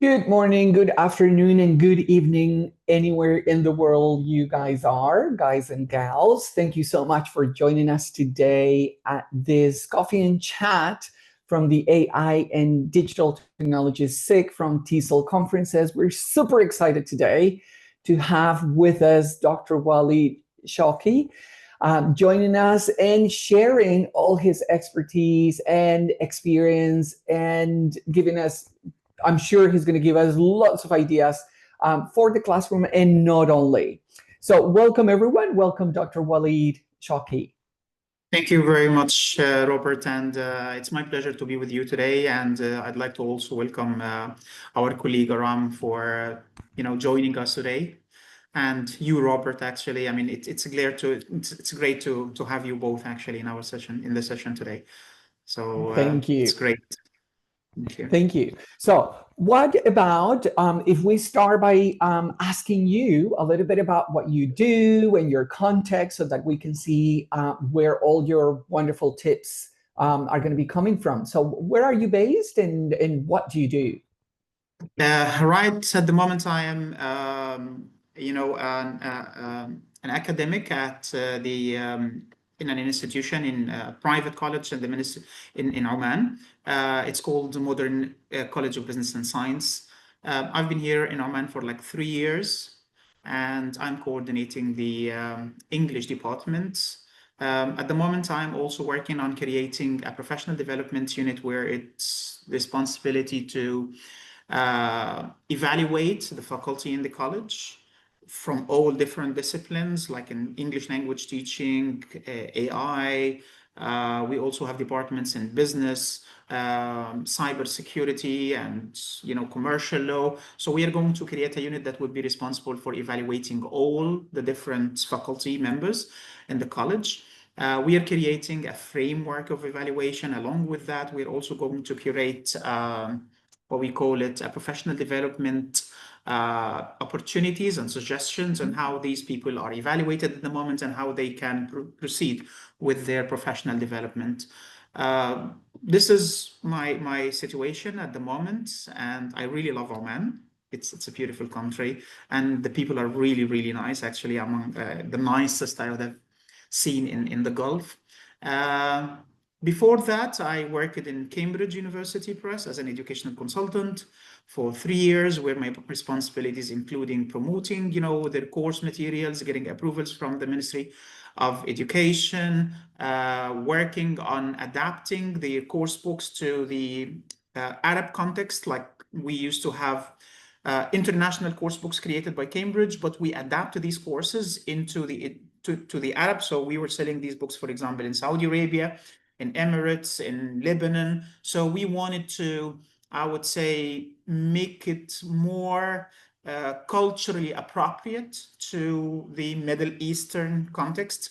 Good morning, good afternoon, and good evening, anywhere in the world you guys are, guys and gals. Thank you so much for joining us today at this coffee and chat from the AI and Digital Technologies SIG from TESOL conferences. We're super excited today to have with us Dr. Walid Shawki. Joining us and sharing all his expertise and experience and giving us, I'm sure he's going to give us lots of ideas for the classroom and not only. So welcome everyone. Welcome Dr. Walid Shawki. Thank you very much, Robert, and it's my pleasure to be with you today. And I'd like to also welcome our colleague Aram for joining us today, and you, Robert. Actually, I mean it's great to have you both actually in our session in the session today. So Thank it's you. great. Thank you. Thank you. So, what about if we start by asking you a little bit about what you do and your context so that we can see where all your wonderful tips are going to be coming from? So, where are you based and what do you do? Right at the moment, I am, an academic at in an institution in a private college in the ministry in Oman. It's called the Modern College of Business and Science. I've been here in Oman for like 3 years, and I'm coordinating the English department. At the moment, I'm also working on creating a professional development unit where it's responsibility to evaluate the faculty in the college from all different disciplines, like in English language teaching, AI. We also have departments in business, cyber security, and commercial law. So we are going to create a unit that would be responsible for evaluating all the different faculty members in the college. We are creating a framework of evaluation. Along with that, we're also going to curate what we call it a professional development opportunities and suggestions on how these people are evaluated at the moment and how they can proceed with their professional development. This is my situation at the moment, and I really love Oman. It's a beautiful country, and the people are really nice. Actually, among the nicest I have seen in the Gulf. Before that, I worked in Cambridge University Press as an educational consultant for 3 years, where my responsibilities including promoting, their course materials, getting approvals from the Ministry of Education, working on adapting the course books to the Arab context. Like we used to have international course books created by Cambridge, but we adapted these courses into to the Arab. So we were selling these books, for example, in Saudi Arabia, in Emirates, in Lebanon. So we wanted to, I would say, make it more culturally appropriate to the Middle Eastern context.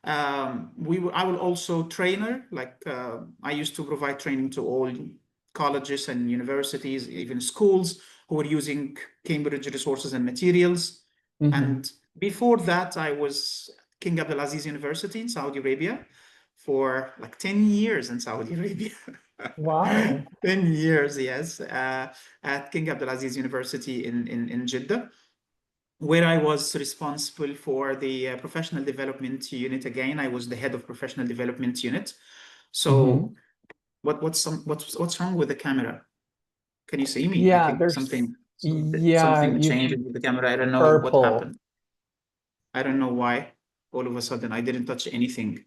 I will also trainer, like I used to provide training to all colleges and universities, even schools who were using Cambridge resources and materials. And before that, I was King Abdulaziz University in Saudi Arabia for like 10 years in Saudi Arabia. Wow. 10 years, yes, at King Abdulaziz University in Jeddah, where I was responsible for the professional development unit. Again, I was the head of professional development unit. So what's wrong with the camera? Can you see me? I Yeah, think there's something yeah, something you changed with the camera. I don't know what purple. happened. I don't know why. All of a sudden, I didn't touch anything.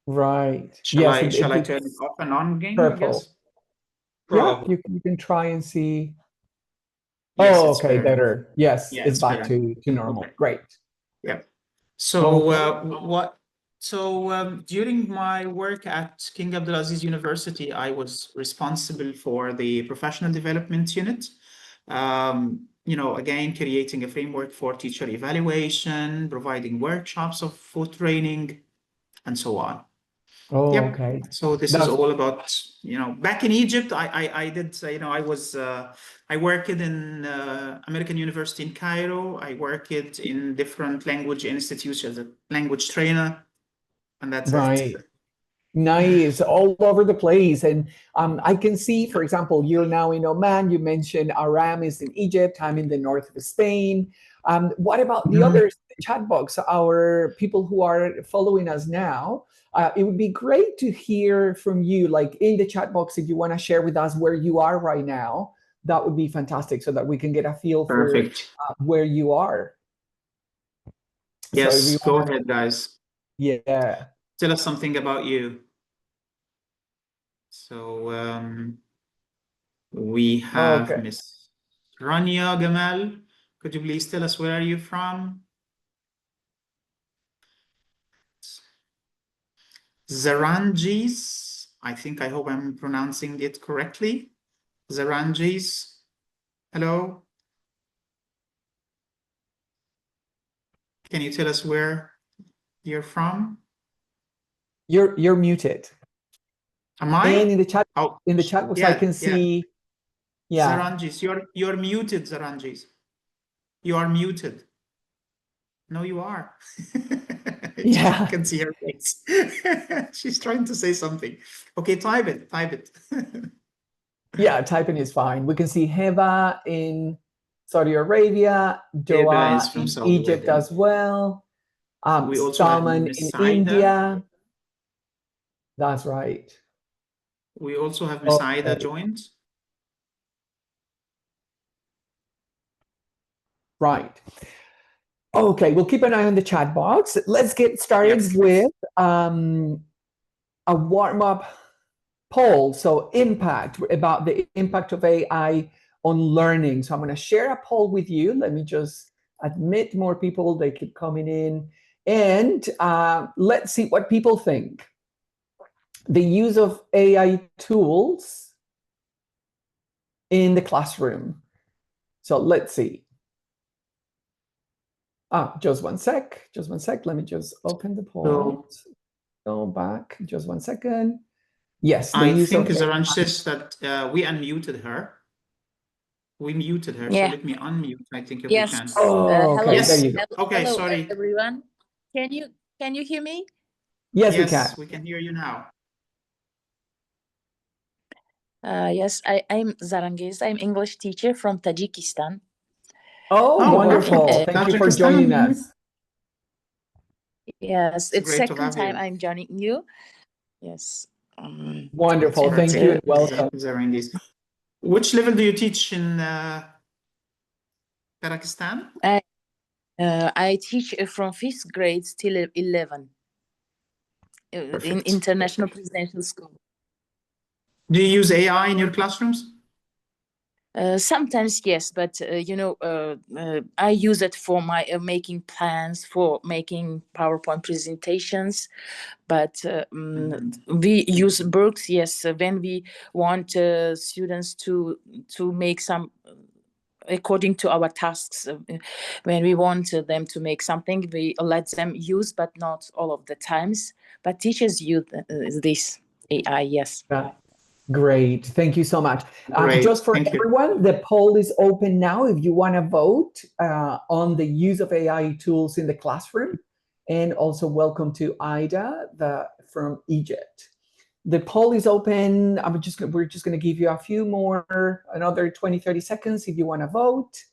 Right. Shall Yes, I shall I turn it it's off and on again, I purple. guess? Yeah, Probably. you can try and see. Yes, Oh, it's okay, better now. better. Yes, Yeah, it's it's back better. to normal. Okay. Great. Yeah. So Okay. what? So during my work at King Abdulaziz University, I was responsible for the professional development unit. Again, creating a framework for teacher evaluation, providing workshops for training, and so on. Oh, Yep. okay. So this is That's all about, back in Egypt, I did, I worked in American University in Cairo. I worked in different language institutes as a language trainer, and that's it. right. Nice, all over the place. And I can see, for example, you're now in Oman. You mentioned Aram is in Egypt. I'm in the north of Spain. What about the Mhm. others, the chat box, our people who are following us now? It would be great to hear from you, like in the chat box, if you want to share with us where you are right now. That would be fantastic so that we can get a feel for Perfect. where you are. So if you Yes, go want ahead, guys. to, yeah. Tell us something about you. So we have Okay. Miss Rania Gamal. Could you please tell us where are you from? Zaranjis. I hope I'm pronouncing it correctly. Zaranjis. Hello. Can you tell us where you're from? You're muted. Am And I? Oh, in the chat box, I yeah, can yeah. see, yeah, Zaranjis, you're muted, Zaranjis. You are muted. No, you are. I yeah, can see her face. She's trying to say something. Okay, type it, type it. yeah. Typing is fine. We can see Heba in Saudi Arabia, Eva is Doha from in Saudi Egypt Arabia. as well. We also have Salman Miss in Saida. India. That's right. We also have Miss Aida Okay, joined. right. Okay, we'll keep an eye on the chat box. Let's get started Yes. with a warm up poll. So impact, about the impact of AI on learning. So I'm going to share a poll with you. Let me just admit more people. They keep coming in. And let's see what people think. The use of AI tools in the classroom. So let's see. Just one sec. Just one sec. Let me just open the poll. So Go back. Just one second. Yes, the I use think of Zaranj says that we unmuted her. We muted her, so Yeah. let me unmute, I think, if we Yes. can. Oh, okay. Hello. There Yes. you go. Okay, Hello, sorry. everyone. Can you hear me? Yes, we can. Yes, we can hear you now. Yes, I'm Zarangiz. I'm English teacher from Tajikistan. Oh, Oh, Working. wonderful. wonderful. Thank you for joining Tajikistan. us. Yes, It's it's great to second have time you. I'm joining you. Yes. Wonderful. And Thank you and welcome. Zarangis. Which level do you teach in Pakistan? I teach from fifth grade till 11 in Perfect. international presidential school. Do you use AI in your classrooms? Sometimes yes, but I use it for my making plans, for making PowerPoint presentations. But we use books, yes, when we want students to make some according to our tasks. When we want them to make something, we let them use, but not all of the times. But teachers use this AI, yes. Yeah. Great. Thank you so much. Great. Just for Thank you. everyone, the poll is open now if you want to vote on the use of AI tools in the classroom. And also welcome to Ida from Egypt. The poll is open. We're just going to give you a few more, another 20, 30 seconds if you want to vote.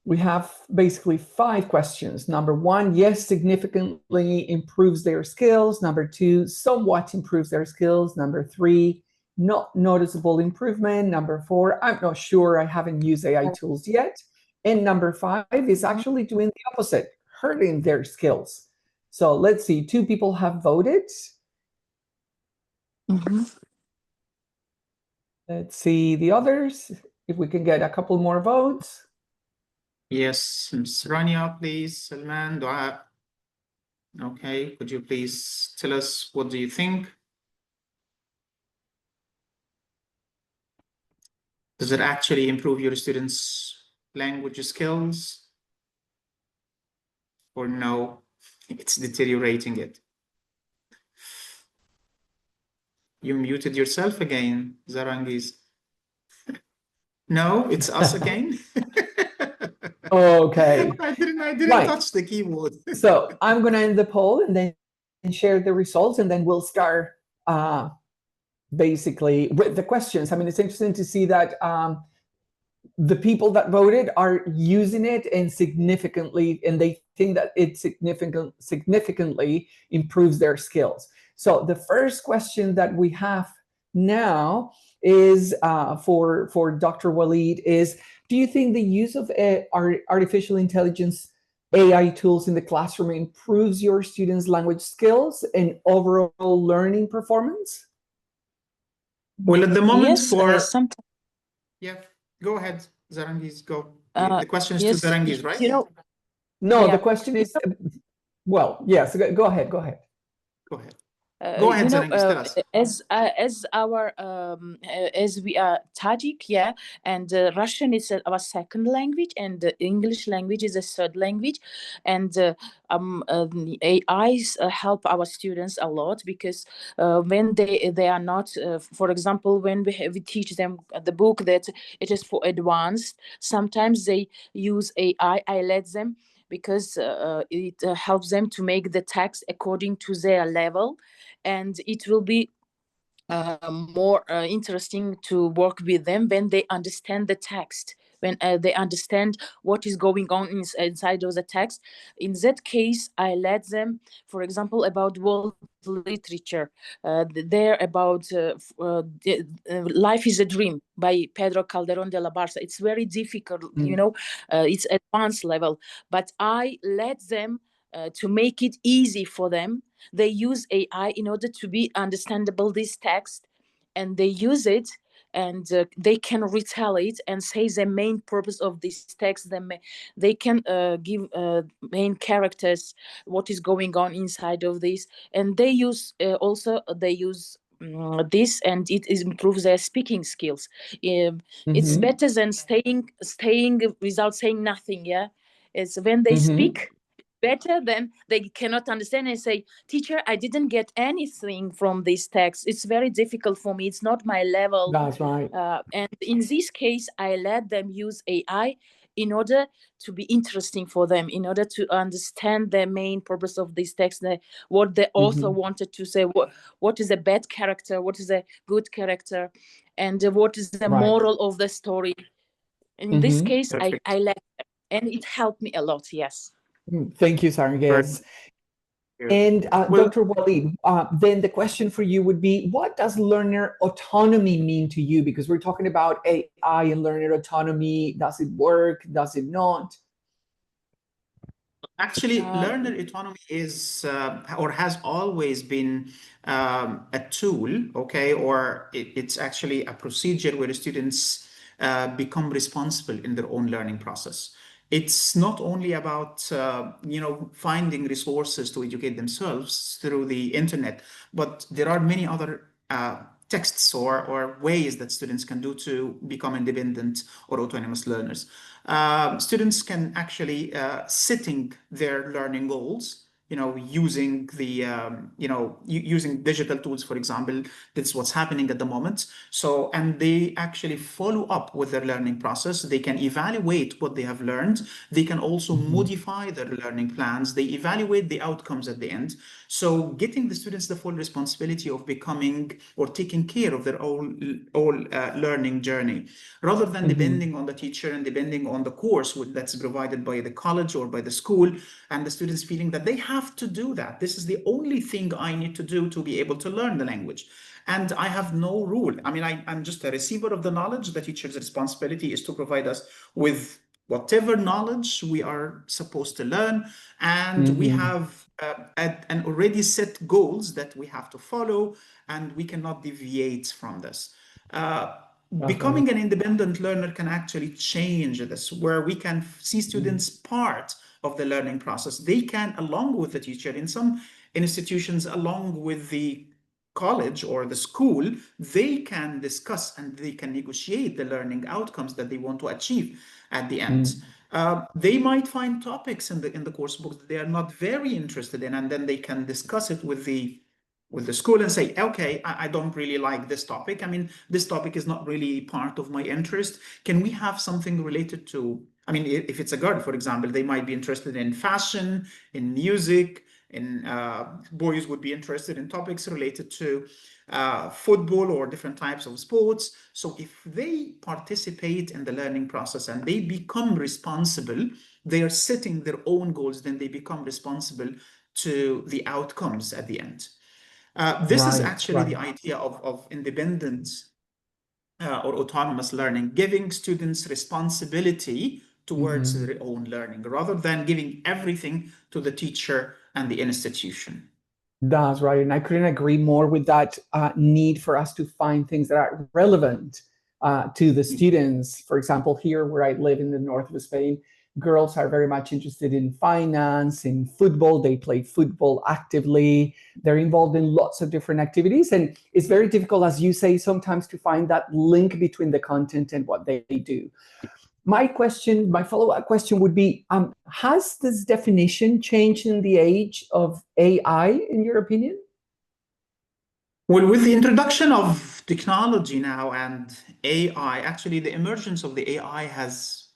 We have basically 5 questions. Number 1, yes, significantly improves their skills. Number 2, somewhat improves their skills. Number 3, not noticeable improvement. Number 4, I'm not sure, I haven't used AI tools yet. And number 5 is actually doing the opposite, hurting their skills. So let's see, 2 people have voted. Let's see the others, if we can get a couple more votes. Yes, Ms. Rania, please. Salman, Dua. Okay, could you please tell us what do you think? Does it actually improve your students' language skills? Or no, it's deteriorating it? You muted yourself again, Zarangis. No, it's us again. Okay. I didn't Right. touch the keyboard. So I'm going to end the poll and then share the results, and then we'll start basically with the questions. I mean, it's interesting to see that the people that voted are using it and they think that it significantly improves their skills. So the first question that we have now is for Dr. Waleed is, do you think the use of artificial intelligence AI tools in the classroom improves your students' language skills and overall learning performance? Well, at the moment Yes, sometimes. Yeah, go ahead, Zarangiz, go. The question is Yes, to Zarangiz, right? No, yeah. the question is, well, yes, go ahead. Go ahead. Go ahead, Zarangiz, tell us. As our as we are Tajik, yeah, and Russian is our second language, and English language is a third language, and AIs help our students a lot, because when they are not, for example, when we teach them the book that it is for advanced, sometimes they use AI. I let them, because it helps them to make the text according to their level, and it will be more interesting to work with them when they understand the text, when they understand what is going on inside of the text. In that case, I let them, for example, about world literature. They're about Life is a Dream by Pedro Calderón de la Barca. It's very difficult, it's advanced level, but I let them to make it easy for them. They use AI in order to be understandable this text, and they use it, and they can retell it and say the main purpose of this text. They can give main characters, what is going on inside of this, and they use this, and it improves their speaking skills. It's better than staying without saying nothing. Yeah, it's when they speak better than they cannot understand and say, teacher, I didn't get anything from this text. It's very difficult for me. It's not my level. That's right. And in this case, I let them use AI in order to be interesting for them, in order to understand the main purpose of this text, what the author wanted to say, what is a bad character, what is a good character, and what is the moral of the story. In this case, I let them, and it helped me a lot, yes. Thank you, Zarangiz. And Dr. Waleed, then the question for you would be, what does learner autonomy mean to you? Because we're talking about AI and learner autonomy. Does it work? Does it not? Actually, learner autonomy is or has always been a tool, okay, or it's actually a procedure where students become responsible in their own learning process. It's not only about finding resources to educate themselves through the internet, but there are many other texts or ways that students can do to become independent or autonomous learners. Students can actually setting their learning goals, using the using digital tools, for example. That's what's happening at the moment. So, and they actually follow up with their learning process. They can evaluate what they have learned. They can also modify their learning plans. They evaluate the outcomes at the end. So getting the students the full responsibility of becoming or taking care of their own learning journey, rather than depending on the teacher and depending on the course that's provided by the college or by the school, and the students feeling that they have to do that. This is the only thing I need to do to be able to learn the language. And I have no rule. I mean, I'm just a receiver of the knowledge. The teacher's responsibility is to provide us with whatever knowledge we are supposed to learn. And we have an already set goals that we have to follow, and we cannot deviate from this. Becoming an independent learner can actually change this, where we can see students part of the learning process. They can, along with the teacher, in some institutions, along with the college or the school, they can discuss and they can negotiate the learning outcomes that they want to achieve at the end. They might find topics in the course books that they are not very interested in, and then they can discuss it with the school and say, okay, I don't really like this topic. I mean, this topic is not really part of my interest. Can we have something related to, I mean, if it's a girl, for example, they might be interested in fashion, in music, Boys would be interested in topics related to football or different types of sports. So if they participate in the learning process and they become responsible, they are setting their own goals, then they become responsible to the outcomes at the end. This is actually the idea of independent or autonomous learning, giving students responsibility towards their own learning rather than giving everything to the teacher and the institution. That's right. And I couldn't agree more with that need for us to find things that are relevant to the students. For example, here where I live in the north of Spain, girls are very much interested in finance, in football. They play football actively. They're involved in lots of different activities. And it's very difficult, as you say, sometimes to find that link between the content and what they do. My follow-up question would be, has this definition changed in the age of AI, in your opinion? Well, with the introduction of technology now and AI, actually the emergence of the AI has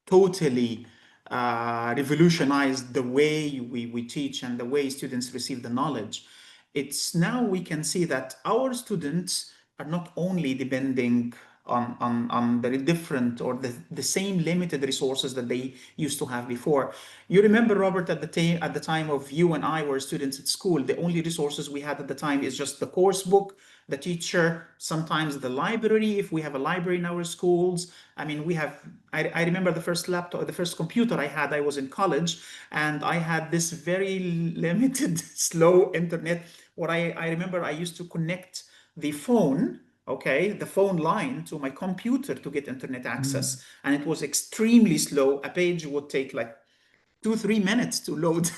totally revolutionized the way we teach and the way students receive the knowledge. It's now we can see that our students are not only depending on the different or the same limited resources that they used to have before. You remember, Robert, at the time of you and I were students at school, the only resources we had at the time is just the course book, the teacher, sometimes the library, if we have a library in our schools. I mean, I remember the first laptop, the first computer I had, I was in college, and I had this very limited, slow internet where I remember I used to connect the phone, the phone line to my computer to get internet access. And it was extremely slow. A page would take like 2-3 minutes to load.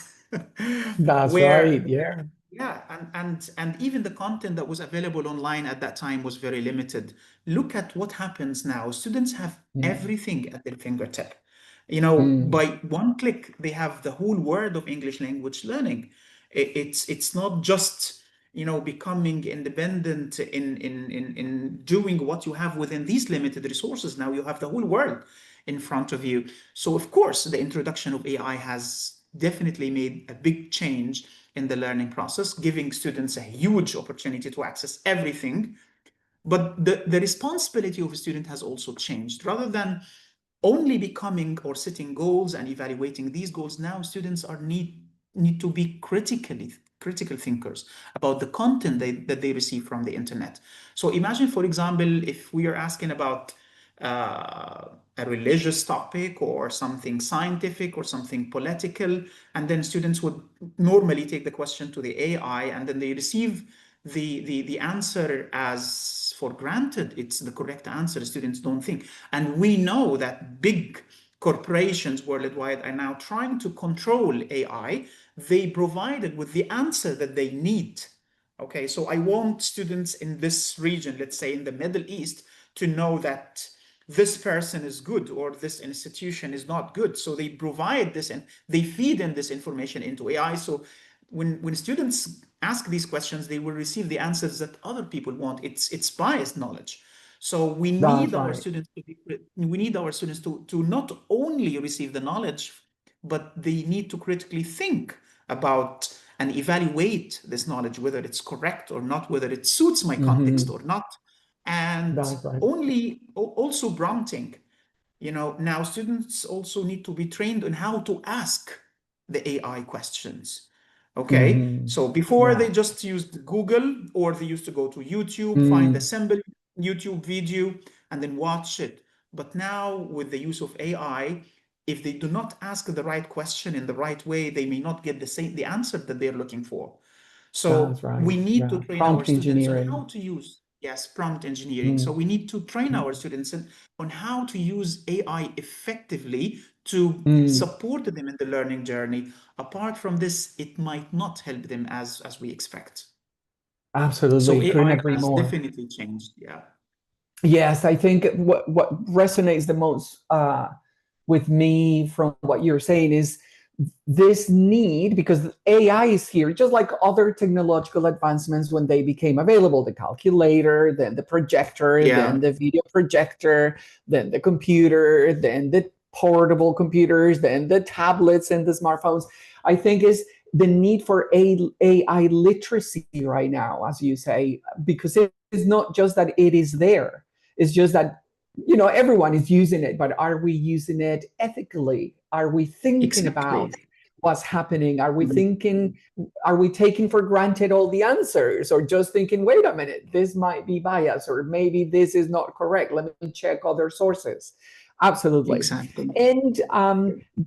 That's right, yeah. Yeah, and even the content that was available online at that time was very limited. Look at what happens now. Students have everything at their fingertip. By one click, they have the whole world of English language learning. It's not just becoming independent in doing what you have within these limited resources. Now you have the whole world in front of you. So of course, the introduction of AI has definitely made a big change in the learning process, giving students a huge opportunity to access everything. But the responsibility of a student has also changed. Rather than only becoming or setting goals and evaluating these goals, now students need to be critical thinkers about the content that they receive from the internet. So imagine, for example, if we are asking about a religious topic or something scientific or something political, and then students would normally take the question to the AI, and then they receive the answer as for granted. It's the correct answer. Students don't think. And we know that big corporations worldwide are now trying to control AI. They provided with the answer that they need. Okay, so I want students in this region, let's say in the Middle East, to know that this person is good or this institution is not good. So they provide this and they feed in this information into AI. So when students ask these questions, they will receive the answers that other people want. It's biased knowledge. So we need our students to not only receive the knowledge, but they need to critically think about and evaluate this knowledge, whether it's correct or not, whether it suits my context or not. And also prompting. Now students also need to be trained on how to ask the AI questions. Okay, so before they just used Google, or they used to go to YouTube, find a simple YouTube video and then watch it. But now with the use of AI, if they do not ask the right question in the right way, they may not get the answer that they're looking for. So we need to train our students on how to use, prompt engineering. So we need to train our students on how to use AI effectively to support them in the learning journey. Apart from this, it might not help them as we expect. Absolutely, so couldn't AI agree has more. definitely changed. Yeah. Yes, I think what resonates the most with me from what you're saying is this need, because AI is here, just like other technological advancements when they became available, the calculator, then the projector, then the video projector, then the computer, then the portable computers, then the tablets and the smartphones. I think the need for AI literacy right now, as you say, because it is not just that it is there. It's just that, everyone is using it, but are we using it ethically? Are we thinking about what's happening? Are we taking for granted all the answers, or just thinking, wait a minute, this might be biased, or maybe this is not correct. Let me check other sources. Absolutely. Exactly. And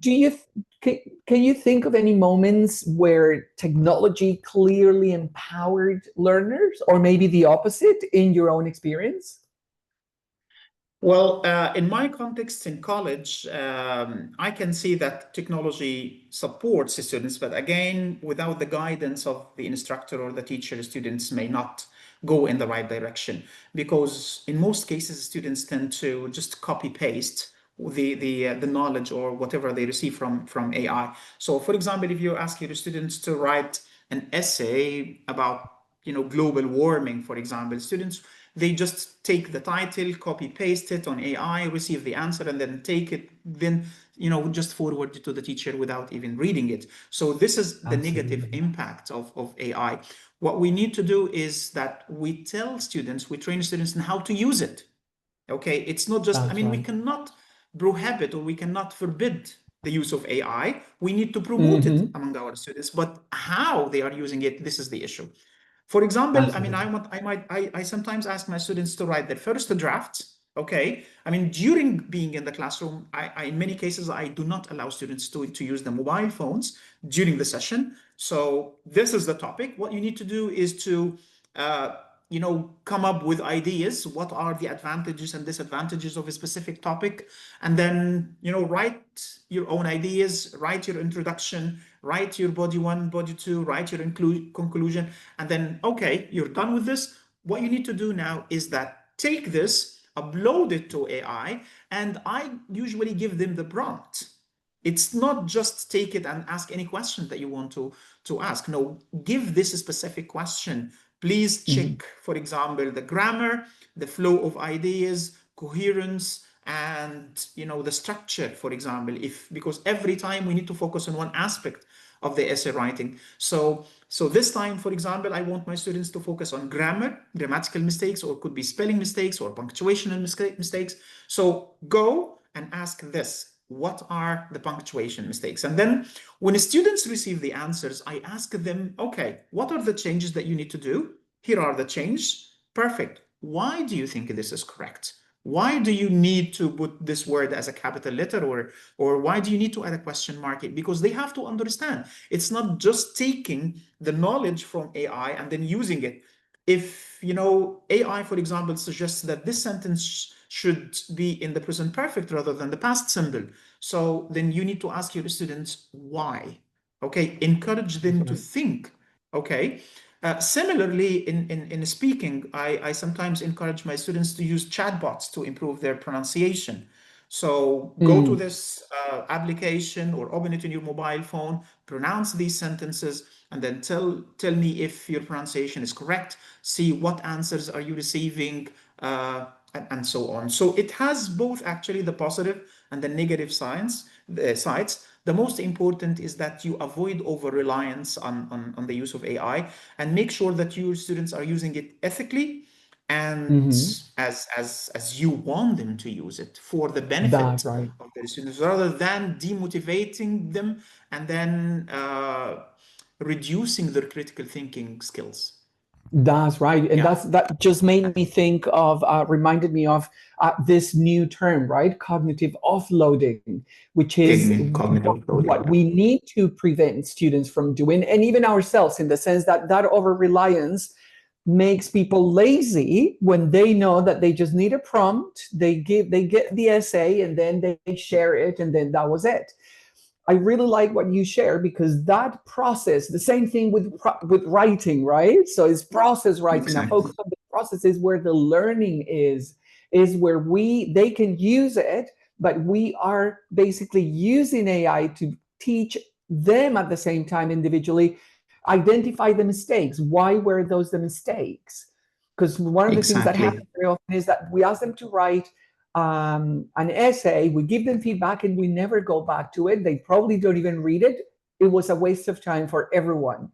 can you think of any moments where technology clearly empowered learners, or maybe the opposite in your own experience? Well, in my context in college, I can see that technology supports the students, but again, without the guidance of the instructor or the teacher, students may not go in the right direction, because in most cases, students tend to just copy paste the knowledge or whatever they receive from AI. So, for example, if you ask your students to write an essay about global warming, for example, students, they just take the title, copy paste it on AI, receive the answer, and then take it, then just forward it to the teacher without even reading it. So this is the negative impact of AI. What we need to do is that we tell students, we train students in how to use it. Okay, it's not just, we cannot prohibit or we cannot forbid the use of AI. We need to promote it among our students, but how they are using it, this is the issue. For example, I sometimes ask my students to write their first draft. Okay, during being in the classroom, in many cases I do not allow students to use the mobile phones during the session. So this is the topic. What you need to do is to come up with ideas. What are the advantages and disadvantages of a specific topic? And then, write your own ideas, write your introduction, write your body one, body two, write your conclusion. And then, okay, you're done with this. What you need to do now is that take this, upload it to AI, and I usually give them the prompt. It's not just take it and ask any question that you want to ask. No, give this a specific question. Please check, for example, the grammar, the flow of ideas, coherence, and the structure, for example, because every time we need to focus on one aspect of the essay writing. So this time, for example, I want my students to focus on grammar, grammatical mistakes, or could be spelling mistakes or punctuational mistakes. So go and ask this. What are the punctuation mistakes? And then when the students receive the answers, I ask them, okay, what are the changes that you need to do? Here are the changes. Perfect. Why do you think this is correct? Why do you need to put this word as a capital letter, or why do you need to add a question mark? Because they have to understand. It's not just taking the knowledge from AI and then using it. If AI, for example, suggests that this sentence should be in the present perfect rather than the past simple, so then you need to ask your students why. Okay, encourage them to think. Okay. Similarly, in speaking, I sometimes encourage my students to use chatbots to improve their pronunciation. So go to this application or open it in your mobile phone, pronounce these sentences, and then tell me if your pronunciation is correct. See what answers are you receiving, and so on. So it has both actually the positive and the negative sides. The most important is that you avoid over-reliance on the use of AI, and make sure that your students are using it ethically and as you want them to use it for the benefit of their students, rather than demotivating them and then reducing their critical thinking skills. That's right. And that just made me think of, reminded me of this new term, right? Cognitive offloading, which is what we need to prevent students from doing, and even ourselves, in the sense that over-reliance makes people lazy when they know that they just need a prompt, they get the essay, and then they share it, and then that was it. I really like what you share, because that process, the same thing with writing, right? So it's process writing. Exactly. I focus on the process is where the learning is where they can use it, but we are basically using AI to teach them at the same time individually, identify the mistakes. Why were those the mistakes? Because one of the things that happens very often is that we ask them to write an essay, we give them feedback, and we never go back to it. They probably don't even read it. it was a waste of time for everyone.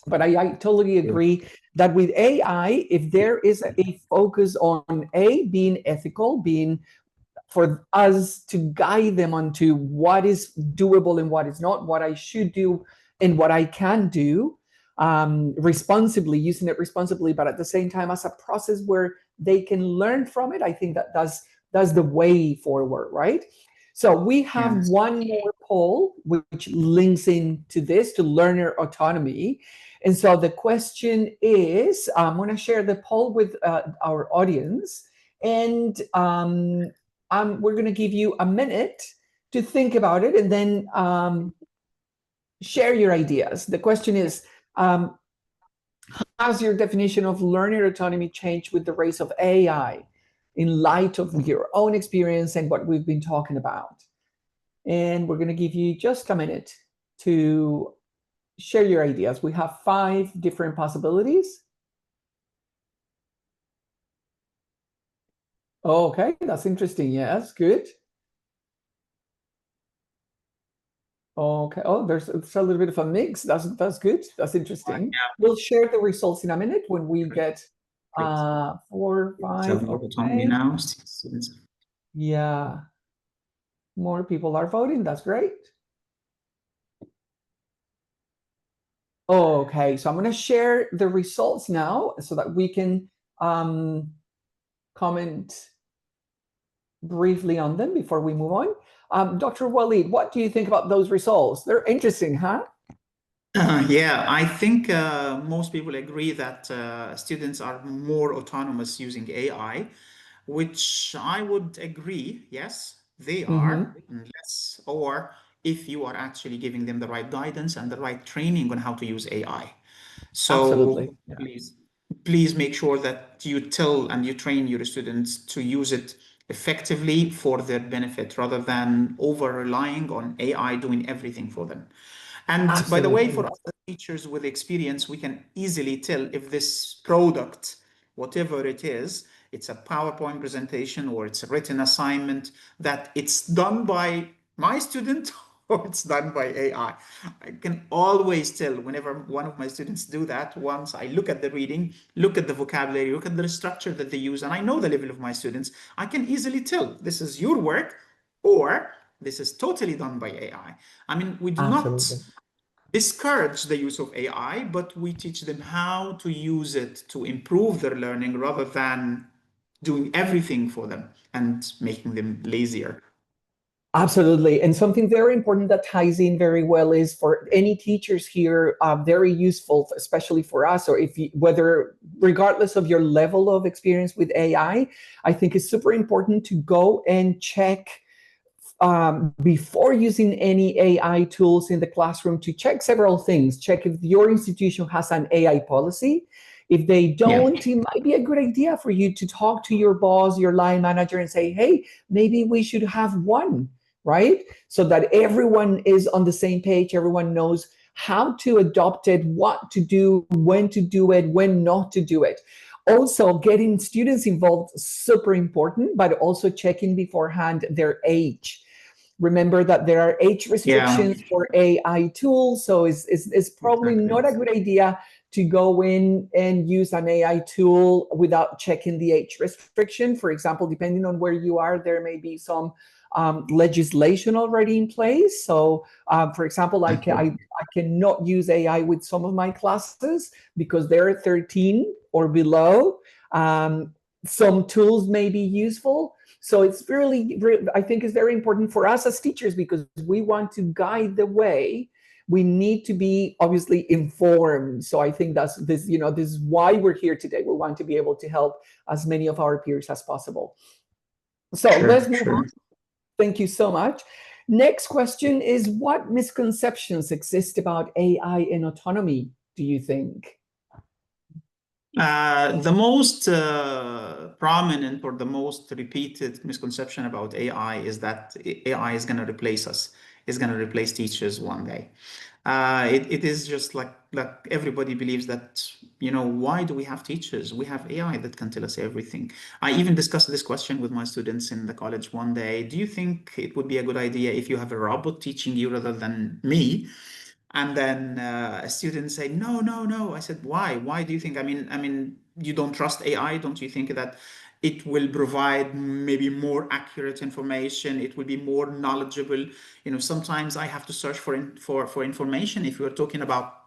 But I totally agree that with AI, if there is a focus on being ethical, being for us to guide them onto what is doable and what is not, what I should do and what I can do responsibly, using it responsibly, but at the same time as a process where they can learn from it, I think that's the way forward, right? So we have one more poll which links into this, to learner autonomy. And so the question is, I'm going to share the poll with our audience, and we're going to give you a minute to think about it, and then share your ideas. The question is, how's your definition of learner autonomy changed with the rise of AI in light of your own experience and what we've been talking about? And we're going to give you just a minute to share your ideas. We have 5 different possibilities. Okay, that's interesting. Yes, good. Okay. Oh, there's a little bit of a mix. That's good. That's interesting. We'll share the results in a minute when we get 4, 5. Okay. Now. Yeah. More people are voting. That's great. Okay, so I'm going to share the results now so that we can comment briefly on them before we move on. Dr. Walid, what do you think about those results? They're interesting, huh? Yeah, I think most people agree that students are more autonomous using AI, which I would agree. Yes, they are, unless or if you are actually giving them the right guidance and the right training on how to use AI. So Absolutely. Yeah. please make sure that you tell and you train your students to use it effectively for their benefit rather than over relying on AI doing everything for them. And by the way, for us as teachers with experience, we can easily tell if this product, whatever it is, it's a PowerPoint presentation or it's a written assignment, that it's done by my student or it's done by AI. I can always tell whenever one of my students do that. Once I look at the reading, look at the vocabulary, look at the structure that they use, and I know the level of my students, I can easily tell this is your work or this is totally done by AI. I mean, we do not discourage the use of AI, but we teach them how to use it to improve their learning rather than doing everything for them and making them lazier. Absolutely. And something very important that ties in very well is for any teachers here, very useful, especially for us, or if you, whether, regardless of your level of experience with AI, I think it's super important to go and check before using any AI tools in the classroom, to check several things. Check if your institution has an AI policy. If they don't, it might be a good idea for you to talk to your boss, your line manager, and say, hey, maybe we should have one, right? So that everyone is on the same page, everyone knows how to adopt it, what to do, when to do it, when not to do it. Also, getting students involved, super important, but also checking beforehand their age. Remember that there are age restrictions for AI tools, so it's probably not a good idea to go in and use an AI tool without checking the age restriction. For example, depending on where you are, there may be some legislation already in place. So, for example, I cannot use AI with some of my classes because they're 13 or below. Some tools may be useful. So it's really, I think it's very important for us as teachers, because we want to guide the way. We need to be obviously informed. So I think that's this, this is why we're here today. We want to be able to help as many of our peers as possible. So let's move on. Thank you so much. Next question is, what misconceptions exist about AI and autonomy, do you think? The most prominent or the most repeated misconception about AI is that AI is going to replace us, is going to replace teachers one day. It is just like everybody believes that, why do we have teachers? We have AI that can tell us everything. I even discussed this question with my students in the college one day. Do you think it would be a good idea if you have a robot teaching you rather than me? And then a student say, no, no, no. I said, why? Why do you think? I mean, you don't trust AI? Don't you think that it will provide maybe more accurate information? It will be more knowledgeable. Sometimes I have to search for information. If you're talking about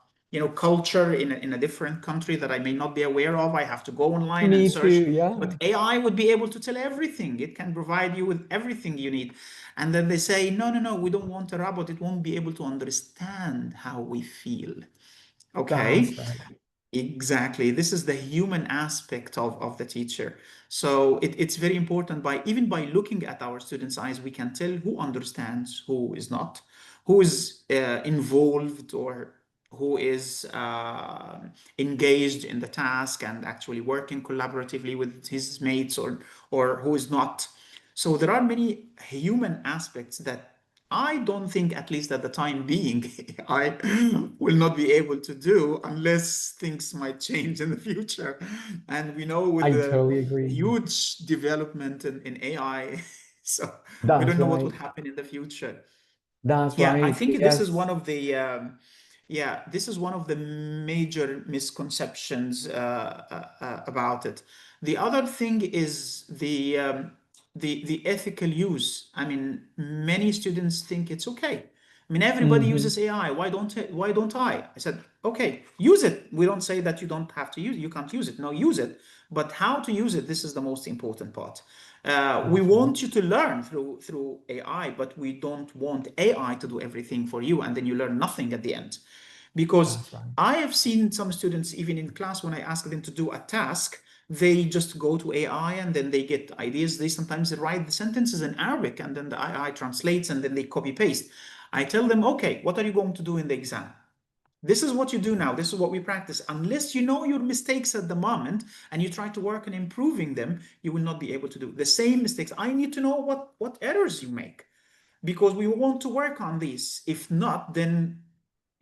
culture in a different country that I may not be aware of, I have to go online and Me search. too, yeah. But AI would be able to tell everything. It can provide you with everything you need. And then they say, no, no, no, we don't want a robot. It won't be able to understand how we feel. Okay. That's right. Exactly. This is the human aspect of the teacher. So it's very important even by looking at our students' eyes, we can tell who understands, who is not, who is involved, or who is engaged in the task and actually working collaboratively with his mates, or who is not. So there are many human aspects that I don't think, at least at the time being, I will not be able to do unless things might change in the future. And we know with I the totally agree. huge development in AI, so we That's don't know what will right. happen in the future. That's Yeah, I right. think this is Yes. one of the this is one of the major misconceptions about it. The other thing is the ethical use. I mean, many students think it's okay. I mean, everybody Hmm. uses AI. Why don't I? I said, okay, use it. We don't say that you don't have to use it. You can't use it. No, use it. But how to use it, this is the most important part. We That's right. want you to learn through AI, but we don't want AI to do everything for you, and then you learn nothing at the end. Because That's right. I have seen some students, even in class, when I ask them to do a task, they just go to AI and then they get ideas. They sometimes write the sentences in Arabic and then the AI translates and then they copy paste. I tell them, okay, what are you going to do in the exam? This is what you do now. This is what we practice. Unless you know your mistakes at the moment and you try to work on improving them, you will not be able to do the same mistakes. I need to know what errors you make because we want to work on these. If not, then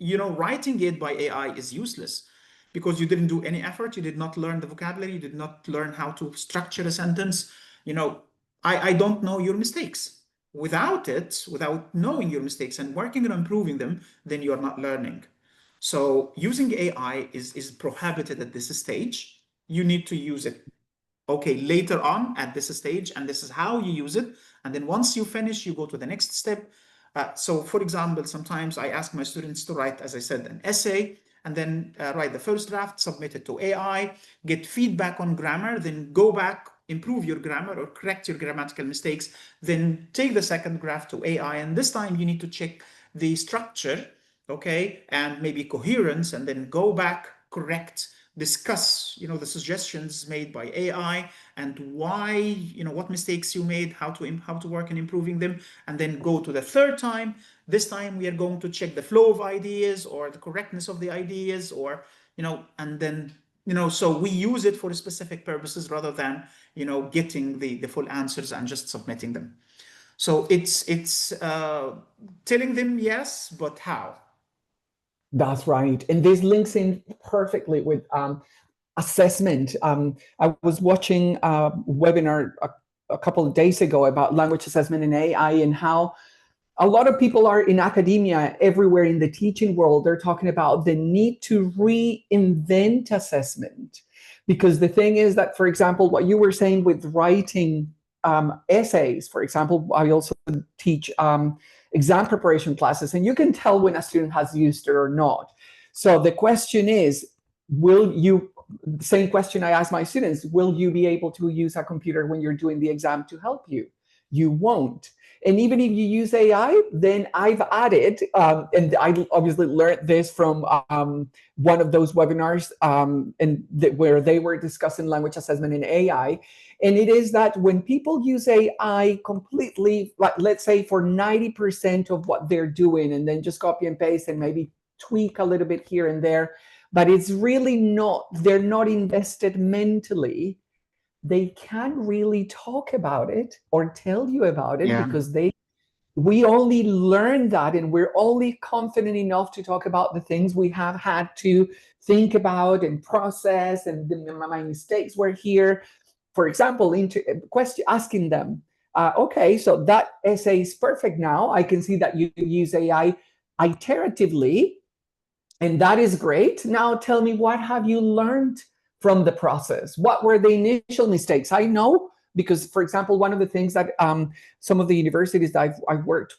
writing it by AI is useless because you didn't do any effort. You did not learn the vocabulary. You did not learn how to structure a sentence. You know, I don't know your mistakes. Without knowing your mistakes and working on improving them, then you are not learning. So using AI is prohibited at this stage. You need to use it okay later on at this stage, and this is how you use it. And then once you finish, you go to the next step. So for example, sometimes I ask my students to write, as I said, an essay, and then write the first draft, submit it to AI, get feedback on grammar, then go back, improve your grammar or correct your grammatical mistakes, then take the second draft to AI, and this time you need to check the structure, okay, and maybe coherence, and then go back, correct, discuss the suggestions made by AI and why, what mistakes you made, how to work on improving them, and then go to the third time. This time we are going to check the flow of ideas or the correctness of the ideas, or and then so we use it for specific purposes rather than getting the full answers and just submitting them. So it's telling them yes, but how? That's right. And this links in perfectly with assessment. I was watching a webinar a couple of days ago about language assessment and AI and how a lot of people are in academia everywhere in the teaching world. They're talking about the need to reinvent assessment. Because the thing is that, for example, what you were saying with writing essays, for example, I also teach exam preparation classes, and you can tell when a student has used it or not. So the question is, will you, same question I ask my students, will you be able to use a computer when you're doing the exam to help you? You won't. And even if you use AI, then I've added, and I obviously learned this from one of those webinars where they were discussing language assessment in AI. And it is that when people use AI completely, like let's say for 90% of what they're doing, and then just copy and paste and maybe tweak a little bit here and there, but it's really not, they're not invested mentally, they can't really talk about it or tell you about it Yeah. because we only learn that and we're only confident enough to talk about the things we have had to think about and process, and my mistakes were here. For example, asking them, okay, so that essay is perfect now. I can see that you use AI iteratively. And that is great. Now tell me, what have you learned from the process? What were the initial mistakes? I know because, for example, one of the things that some of the universities that I've worked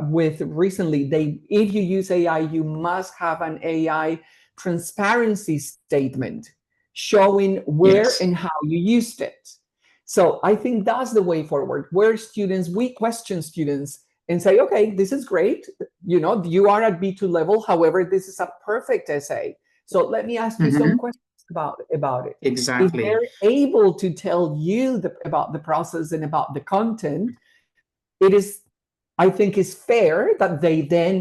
with recently, if you use AI, you must have an AI transparency statement showing where Yes. and how you used it. So I think that's the way forward, where we question students and say, okay, this is great. You are at B2 level. However, this is a perfect essay. So let me ask you some questions about it. If Exactly. they're able to tell you about the process and about the content, it is, I think, is fair that they then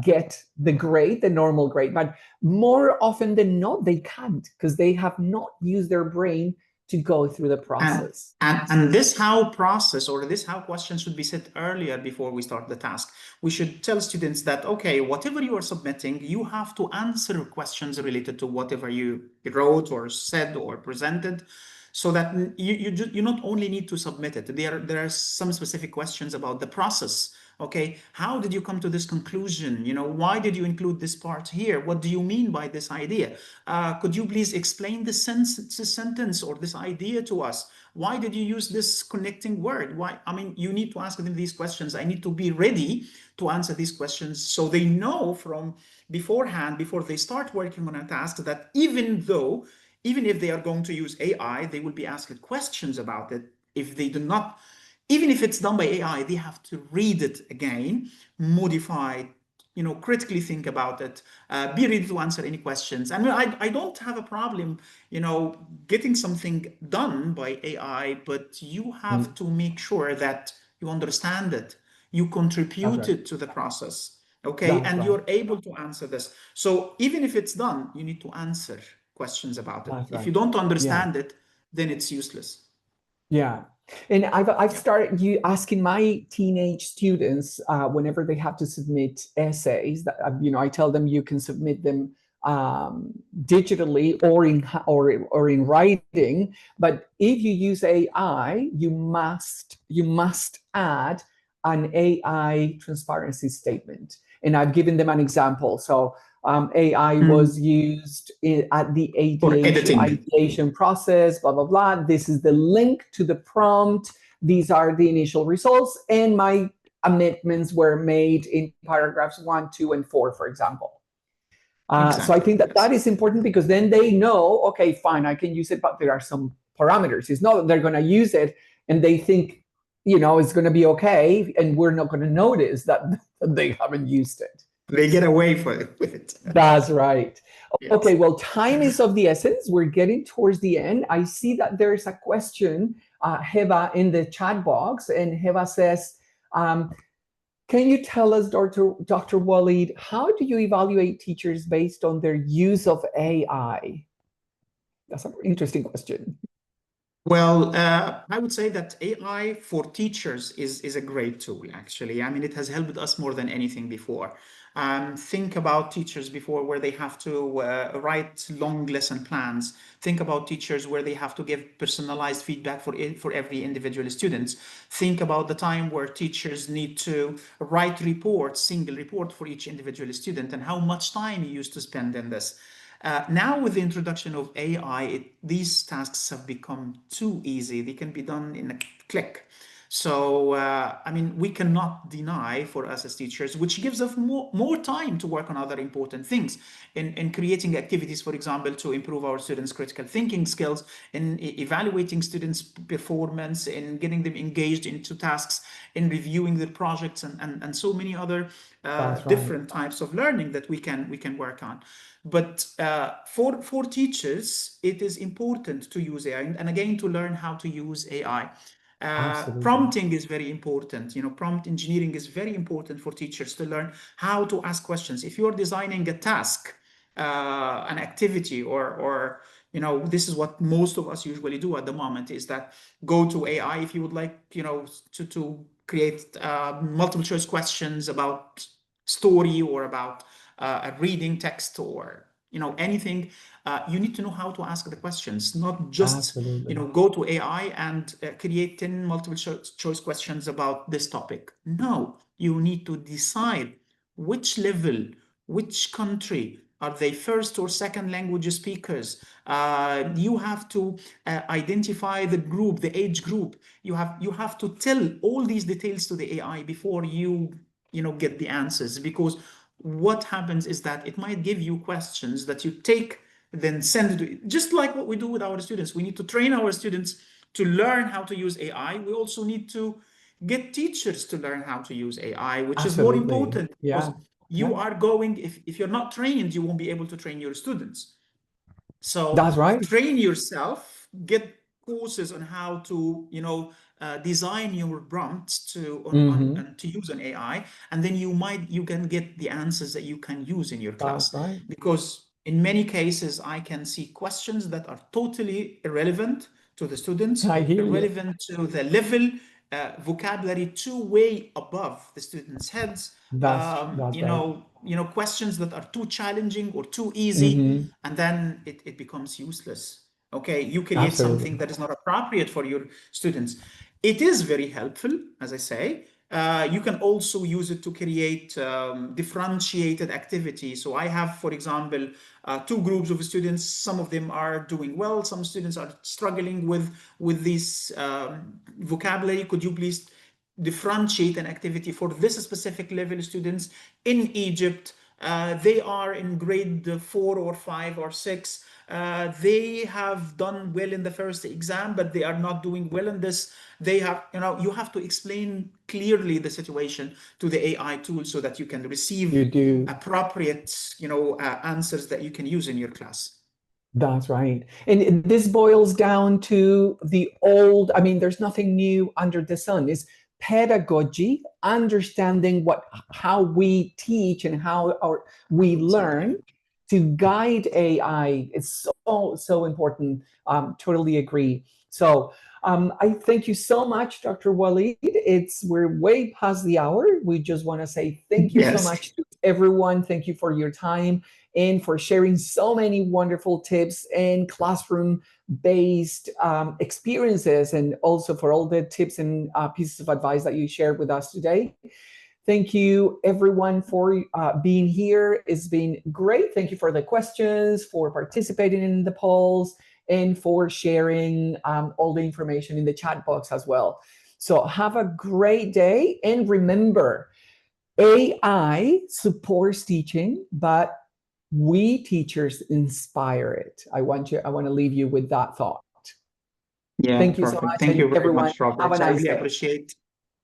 get the grade, the normal grade. But more often than not, they can't because they have not used their brain to go through the process. And this how process or this how questions should be set earlier before we start the task. We should tell students that, okay, whatever you are submitting, you have to answer questions related to whatever you wrote or said or presented, so that you not only need to submit it. There are some specific questions about the process. Okay, how did you come to this conclusion? Why did you include this part here? What do you mean by this idea? Could you please explain this sentence or this idea to us? Why did you use this connecting word? Why? I mean, you need to ask them these questions. I need to be ready to answer these questions so they know from beforehand, before they start working on a task, that even if they are going to use AI, they will be asked questions about it. If they do not, even if it's done by AI, they have to read it again, modify, critically think about it, be ready to answer any questions. I mean, I don't have a problem, getting something done by AI, but you have to make sure that you understand it, you contributed to the process, okay, That's and right. you're able to answer this. So even if it's done, you need to answer questions about it. That's If right. you don't Yeah. understand it, then it's useless. Yeah. And I've Yeah. started asking my teenage students whenever they have to submit essays that I tell them you can submit them digitally or in writing, but if you use AI, you must add an AI transparency statement. And I've given them an example. So AI was used at the For editing. ideation process, blah, blah, blah. This is the link to the prompt. These are the initial results. And my amendments were made in paragraphs 1, 2, and 4, for example. So I think that Yes. is important because then they know, okay, fine, I can use it, but there are some parameters. It's not that they're going to use it and they think, it's going to be okay, and we're not going to notice that they haven't used it. They get away with it. That's right. Yes. Okay, well, time is of the essence. We're getting towards the end. I see that there's a question, Heba, in the chat box, and Heba says, can you tell us, Dr. Walid, how do you evaluate teachers based on their use of AI? That's an interesting question. Well, I would say that AI for teachers is a great tool, actually. I mean, it has helped us more than anything before. Think about teachers before where they have to write long lesson plans. Think about teachers where they have to give personalized feedback for every individual student. Think about the time where teachers need to write reports, single report for each individual student, and how much time you used to spend in this. Now, with the introduction of AI, these tasks have become too easy. They can be done in a click. So, I mean, we cannot deny for us as teachers, which gives us more time to work on other important things in creating activities, for example, to improve our students' critical thinking skills, in evaluating students' performance, in getting them engaged into tasks, in reviewing their projects, and so many other different types of learning that we can work on. But for teachers, it is important to use AI, and again, to learn how to use AI. Prompting is very important. Prompt engineering is very important for teachers to learn how to ask questions. If you're designing a task, an activity, or this is what most of us usually do at the moment, is that go to AI if you would like, to create multiple choice questions about story or about a reading text, or anything. You need to know how to ask the questions, not just go to AI and create 10 multiple choice questions about this topic. No, you need to decide which level, which country, Are they first or second language speakers? You have to identify the group, the age group. You have to tell all these details to the AI before you get the answers, because what happens is that it might give you questions that you take, then send it, just like what we do with our students. We need to train our students to learn how to use AI. We also need to get teachers to learn how to use AI, which is more Absolutely. important, because you are going, if you're not trained, you won't be able to train your students. So That's right. train yourself, get courses on how to, design your prompts to use an AI, and then you can get the answers that you can use in your class. That's right. Because in many cases, I can see questions that are totally irrelevant to the students, I hear you. irrelevant to the level, vocabulary too way above the students' heads. That's right. Questions that are too challenging or too easy, and then it becomes useless. Okay, you create something that is not appropriate for your students. It is very helpful, as I say. You can also use it to create differentiated activity. So I have, for example, two groups of students. Some of them are doing well. Some students are struggling with this vocabulary. Could you please differentiate an activity for this specific level students in Egypt? They are in grade 4 or 5 or 6. They have done well in the first exam, but they are not doing well in this. They have, you have to explain clearly the situation to the AI tool so that you can receive appropriate, answers that you can use in your class. That's right. And this boils down to the old, there's nothing new under the sun. It's pedagogy, understanding how we teach and how we learn to guide AI. It's so important. Totally agree. So I thank you so much, Dr. Waleed. We're way past the hour. We just want to say thank you so much to everyone. Thank you for your time and for sharing so many wonderful tips and classroom-based experiences, and also for all the tips and pieces of advice that you shared with us today. Thank you, everyone, for being here. It's been great. Thank you for the questions, for participating in the polls, and for sharing all the information in the chat box as well. So have a great day. And remember, AI supports teaching, but we teachers inspire it. I want to leave you with that thought. Yeah, thank you perfect. so much. Thank you very everyone, much, Robert. have a nice day.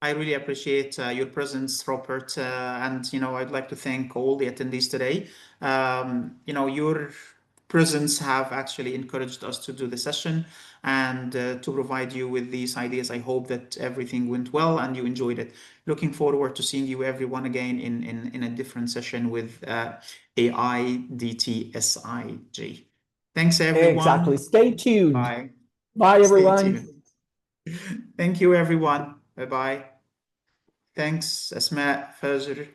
I really appreciate your presence, Robert. And I'd like to thank all the attendees today. Your presence have actually encouraged us to do the session and to provide you with these ideas. I hope that everything went well and you enjoyed it. Looking forward to seeing you everyone again in a different session with AI DTSIG. Thanks, everyone. Exactly. Stay tuned. Bye. Bye, everyone. Thank you, everyone. Bye-bye. Thanks, Asma, Fazr.